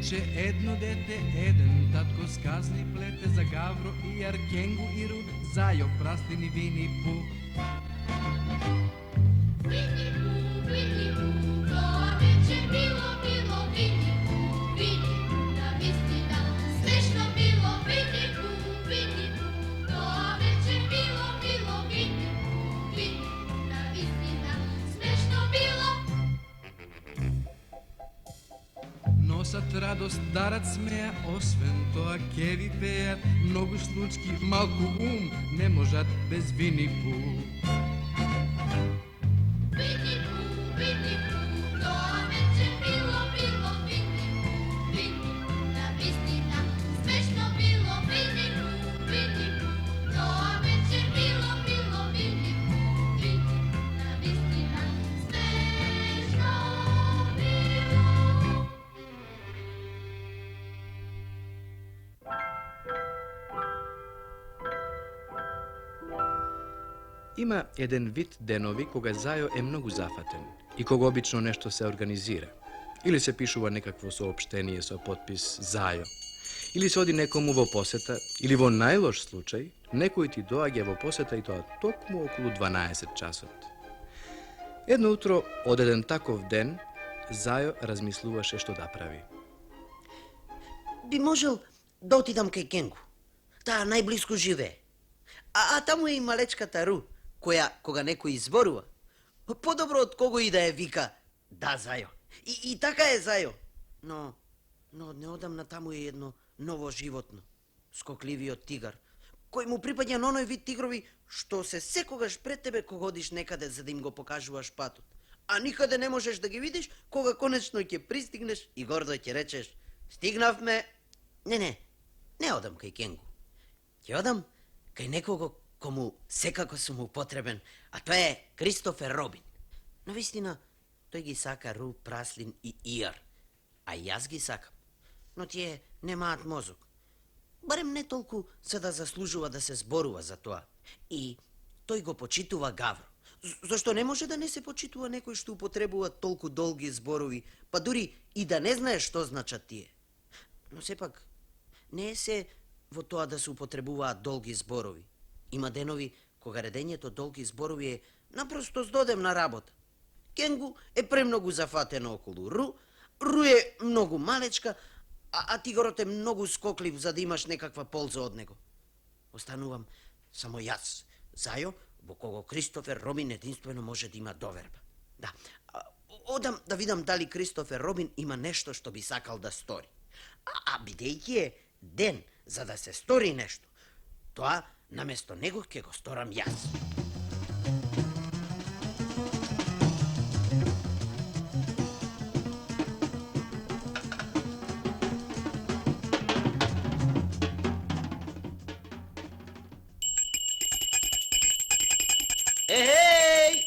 Беше едно дете, еден татко сказни плете за Гавро и Аркенгу и Ру, Зајо, Праслин и Вини Пу. Вини Пу, тоа вече било Вини Пу, навистина, смешно било Вини Пу, тоа вече било Вини Пу, навистина, смешно било. Носат радост, дарат смеја, освен тоа ке ви пеат многу случки, малку ум не можат без Вини Пу. Вини Пу, тоа вече било Вини Пу, навистина, смешно било Вини Пу, тоа вече било Вини Пу, навистина, смешно било. Има еден вид денови кога Зајо е многу зафатен и кога обично нешто се организира. Или се пишува некакво соопштение со подпис Зајо, или се оди некому во посета, или во најлош случај, некој ти доаѓа во посета и тоа токму околу 12 часот. Едно утро, од еден таков ден, Зајо размислуваше што да прави. Би можел да отидам кај Кенгу. Таа најблиску живее. А таму е и малечката Ру, која, кога некој изборува, подобро од кого и да е вика да, Зајо. И така е, Зајо. Но неодамна таму е едно ново животно, скокливиот тигар, кој му припаѓа на оној вид тигрови што се секогаш пред тебе кога одиш некаде за да им го покажуваш патот. А никаде не можеш да ги видиш кога конечно ќе пристигнеш и гордо ќе речеш: стигнавме. Не одам кај Кенгу. Ќе одам кај некого кому секако сум употребен, а тоа е Кристофер Робин. Навистина, тој ги сака Ру, Праслин и Иар, а јас ги сакам. Но тие немаат мозок. Барем не толку за да заслужува да се зборува за тоа. И тој го почитува Гавро. Зашто не може да не се почитува некој што употребува толку долги зборови, па дури и да не знае што значат тие. Но сепак, не е се во тоа да се употребуваат долги зборови. Има денови кога редењето долги зборови е напросто здодевна работа. Кенгу е премногу зафатена околу Ру е многу малечка, а тигорот е многу скоклив за да имаш некаква полза од него. Останувам само јас, Зајо, во кого Кристофер Робин единствено може да има доверба. Да, одам да видам дали Кристофер Робин има нешто што би сакал да стори. А бидејќи е ден за да се стори нешто, тоа наместо него ќе го сторам јас. Ехеј!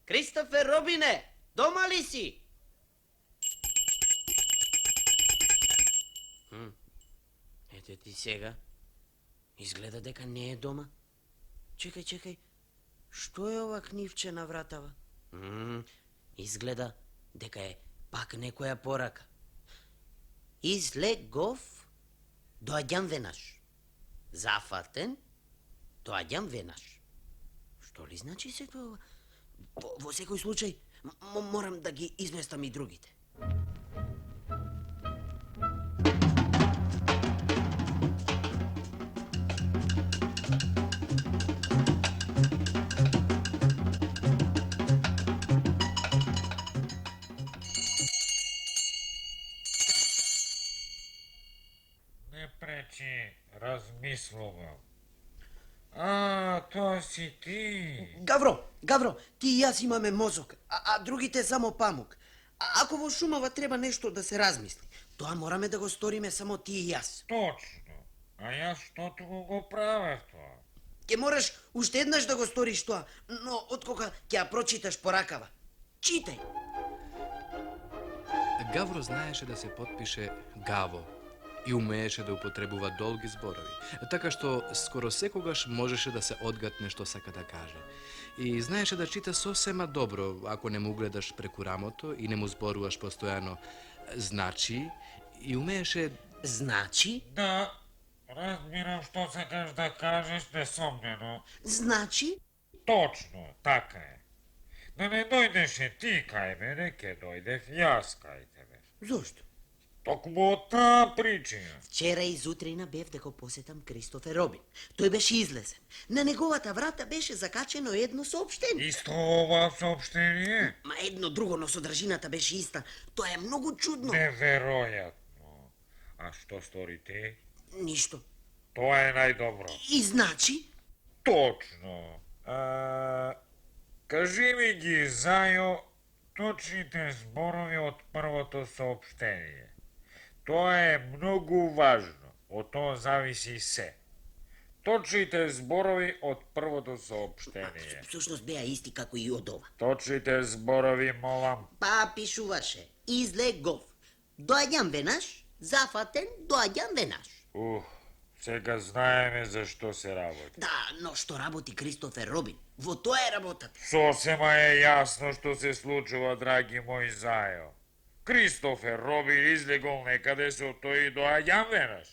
Кристофер Робине, дома ли си? Ете ти сега. Изгледа дека не е дома. Чекај. Што е ова книвче на вратава? Изгледа дека е пак некоја порака. Излегов, доаѓам веднаш. Зафатен, доаѓам веднаш. Што ли значи се тоа? Во секој случај, морам да ги изместам и другите. Не пречи, размислувам. А, тоа си ти. Гавро, ти и јас имаме мозок, а другите само памук. Ако во шумава треба нешто да се размисли, тоа мораме да го сториме само ти и јас. Точно. А јас штото го правев тоа? Ќе мораш уште еднаш да го сториш тоа, но откога ќе ја прочиташ поракава. Читај! Гавро знаеше да се подпише Гаво и умееше да употребува долги зборови, така што скоро секогаш можеше да се одгатне што сака да каже. И знаеше да чита сосема добро, ако не му гледаш преку рамото и не му зборуваш постојано значи i umееше Значи, Да, разбирам што сакаш да кажеш, несомнено. значи, Точно, така е. Да не дојдеше ти кај мене, ке дојдев јас кај тебе. зошто? Токму од таа причина. Вчера изутрина бев да го посетам Кристофер Робин. Тој беше излезен. На неговата врата беше закачено едно сообщение. Исто ова сообщение? Ма едно друго, но содржината беше иста. Тоа е многу чудно. Неверојатно. А што стори ти? Ништо. Тоа е најдобро. И значи, Точно. Кажи ми ги, Зајо, точните зборови од првото сообщение. Тоа е многу важно. Од тоа зависи се. Точните зборови од првото сообщение. всушност беа исти како и од ова. Точните зборови, молам. Па пишуваше, излегов. Доаѓам веднаш, зафатен, доаѓам веднаш. Сега знаеме за што се работи. Да, но што работи Кристофер Робин? Во тоа е работата. Сосема е јасно што се случува, драги мој Зајо. Кристофер Робин излегол некаде со тој и доаѓам веднаш.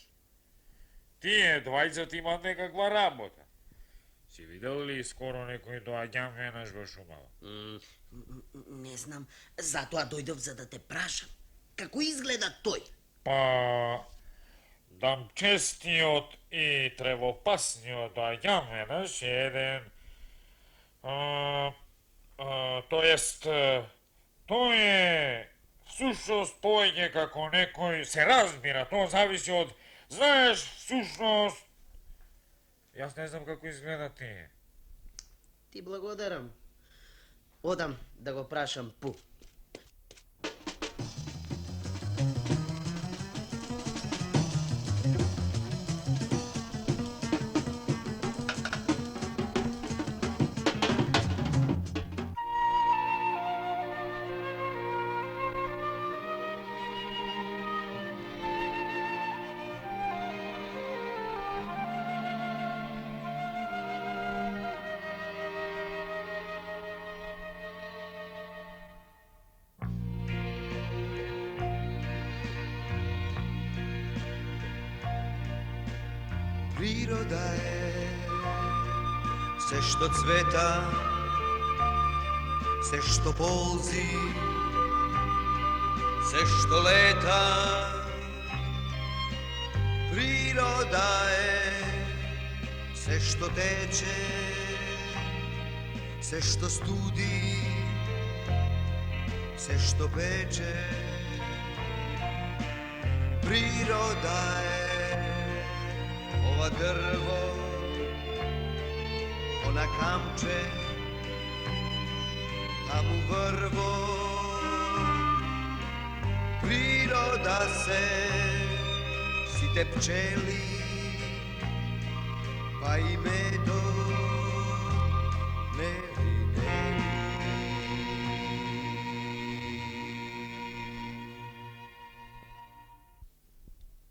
Тие двајцата имат некаква работа. Си видел ли скоро некој доаѓам веднаш во шумава? Не знам, затоа дојдов за да те прашам. Како изгледа тој? Па, дамчестиот и тревопасниот доаѓам веднаш е еден... тој е всушност повеќе како некој се разбира, тоа зависи од, знаеш, всушност... Јас не знам како изгледа тие. Ти благодарам. Одам да го прашам Пу. Природа е се што цвета, се што ползи, се што лета. Природа е се што тече, се што студи, се што пече. Природа е ова дрво, она камче, таму врво. Природа се сите пчели, па и медо, нели, нели.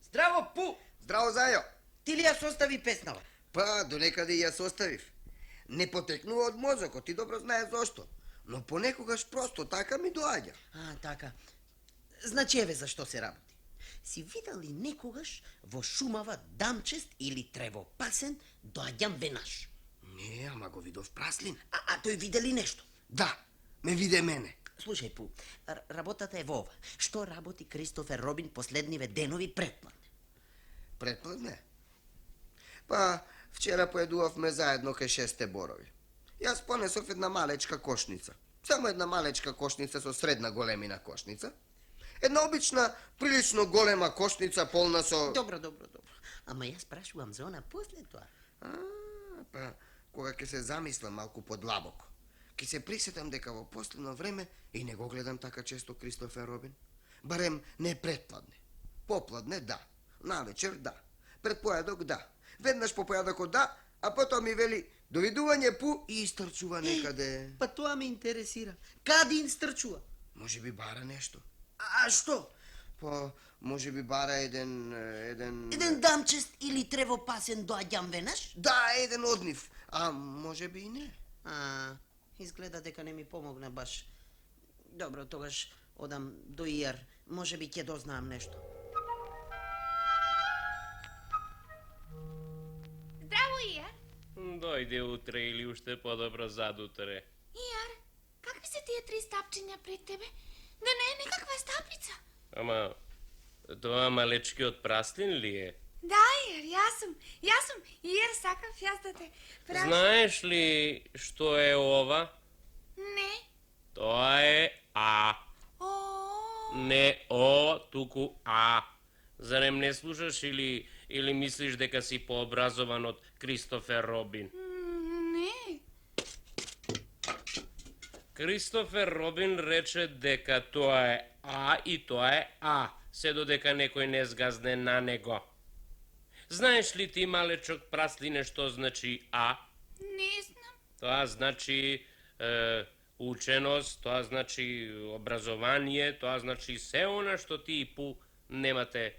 Здраво, Пу! Здраво, Зајо! Ти ли ја состави песнава? Па, до некаде ја составив. Не потекнува од мозокот, ти добро знаеш зошто. Но понекогаш просто така ми доаѓа. А, така. Значи еве за што се работи. Си видел ли некогаш во шумава дамчест или тревопасен доаѓам веднаш? Не, ама го видов праслин. А тој виде ли нешто? Да, ме виде мене. Слушај, Пу, работата е во ова. Што работи Кристофер Робин последниве денови предпладне? Предпладне? Па, вчера поедувавме заедно кај 6 борови. Јас понесов една малечка кошница. Само една малечка кошница со средна големина кошница. Една обична, прилично голема кошница полна со... Добро. Ама јас прашувам за она после тоа. Па, кога ќе се замислам малку подлабоко, ќе се присетам дека во последно време и не го гледам така често Кристофер Робин. Барем не предпладне. Попладне да, навечер да, пред појадок да, веднаш по појадокот да, а потоа ми вели довидување Пу и истрчува некаде. Па тоа ме интересира. Каде им стрчува? Може би бара нешто. А што? Па, може би бара еден... Еден дамчест или тревопасен доаѓам веднаш? Да, еден од нив. А може би и не. Изгледа дека не ми помогна баш. Добро, тогаш одам до Ијар. Може би ќе дознаам нешто. дојде утре или уште подобро задутре. Jar, kakvi se tije 3 stapčinja pred tebe? Da ne, nekakva stapica. Ама, тоа малечкиот праслин ли е? Da, Jar, ja sam, Jar, sakav jaz da te prašim. Знаеш ли што е ова? Ne. Тоа е А. O, Не О, туку А. Зарем не слушаш или мислиш дека си пообразован од Кристофер Робин? ne. Кристофер Робин рече дека тоа е А и тоа е А, се додека некој не згазне на него. Знаеш ли ти, малечок праслине, што значи А? Ne znam. Тоа значи ученост, тоа значи образование, тоа значи се она што ти и Пу немате,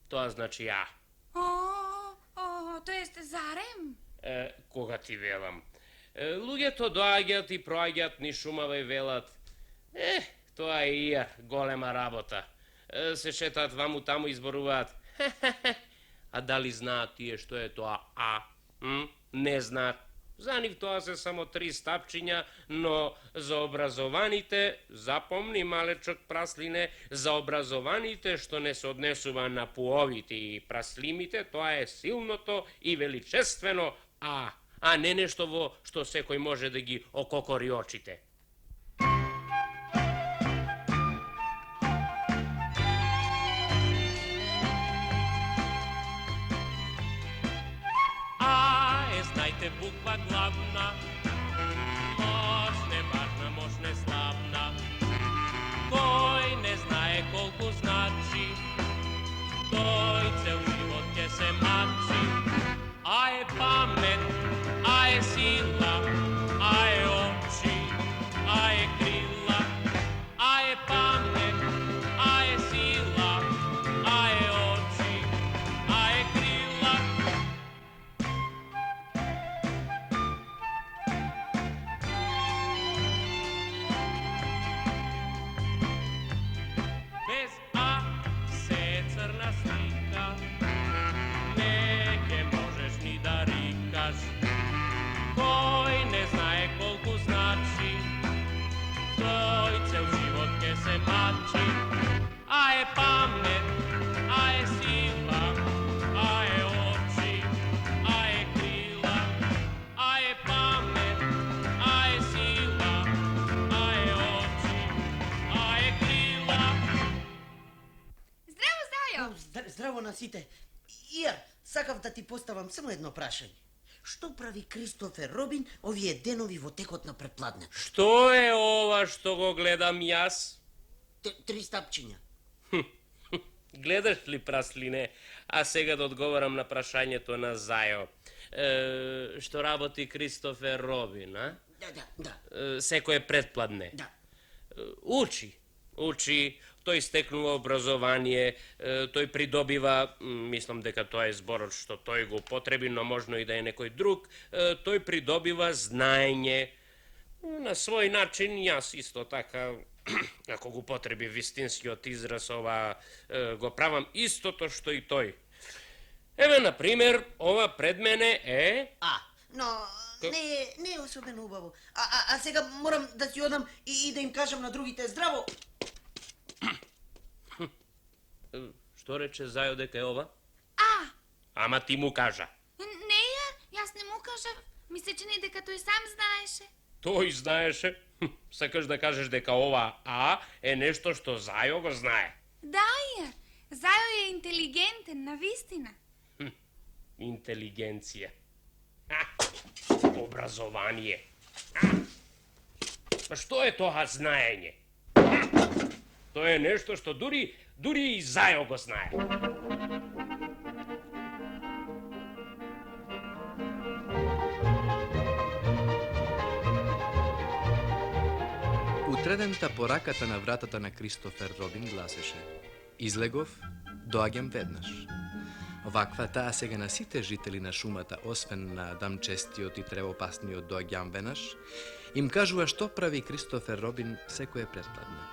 тоа значи А. To jeste zarem? Кога ти велам. Луѓето доаѓаат и проаѓаат ни шумава и велат: тоа е ија голема работа. Се шетаат ваму таму и зборуваат: а дали знаат тие што е тоа А? Не знаат. За нив тоа се само 3 стапчиња, но за образованите, запомни, малечок праслине, за образованите што не се однесува на пуовите и праслимите, тоа е силното и величествено а не нешто во што секој може да ги ококори очите. Знајте, буква главна, мош не важна, мош не славна. Кој не знае колку значи, тој цел живот ќе се мачи. А е памет, а е сила, а е очи, а е крила. А е памет, а е сила, а е очи, а е крила. Без А се е црна слика, не ке можеш ни да рикаш. Кој не знае колку значи, тој цел живот ке се мачи. А е памет, а е сила, а е очи, а е крила. А е памет, а е сила, а е очи, а е крила. Zdravo, Zajo! Здраво на сите. Jar, сакав да ти поставам само едно прашање. Што прави Кристофер Робин овие денови во текот на препладнето? Што е ова што го гледам јас? 3 стапчиња. Гледаш ли, праслине, а сега да одговорам на прашањето на Зајо. Што работи Кристофер Робин, а? Да. Секое предпладне. Да. Учи, тој стекнува образование, тој придобива, мислам дека тоа е зборот што тој го употреби, но можно и да е некој друг, тој придобива знаење. На свој начин, јас исто така, ако го употребив вистинскиот израз, ова го правам истото што и тој. Еве, например, ова пред мене е... Но не е особено убаво. А сега морам да си одам и да им кажам на другите здраво. Што рече Зајо дека е ова? A, Ама ти му кажа. ne, Jar, jaz ne mu kažem. Misleći дека тој сам знаеше. Тој знаеше. Сакаш да кажеш дека ова А е нешто што Зајо го знае. Da, Jar, Zajo je inteligenten, навистина. Интелигенција. Образование. Па што е тоа знаење? Тоа е нешто што дури и Зајо го знае. Утредента пораката на вратата на Кристофер Робин гласеше: излегов, доаѓам веднаш. Ваква таа сега на сите жители на шумата, освен на дамчестиот и тревопасниот доаѓам веднаш, им кажува што прави Кристофер Робин секое предпладне.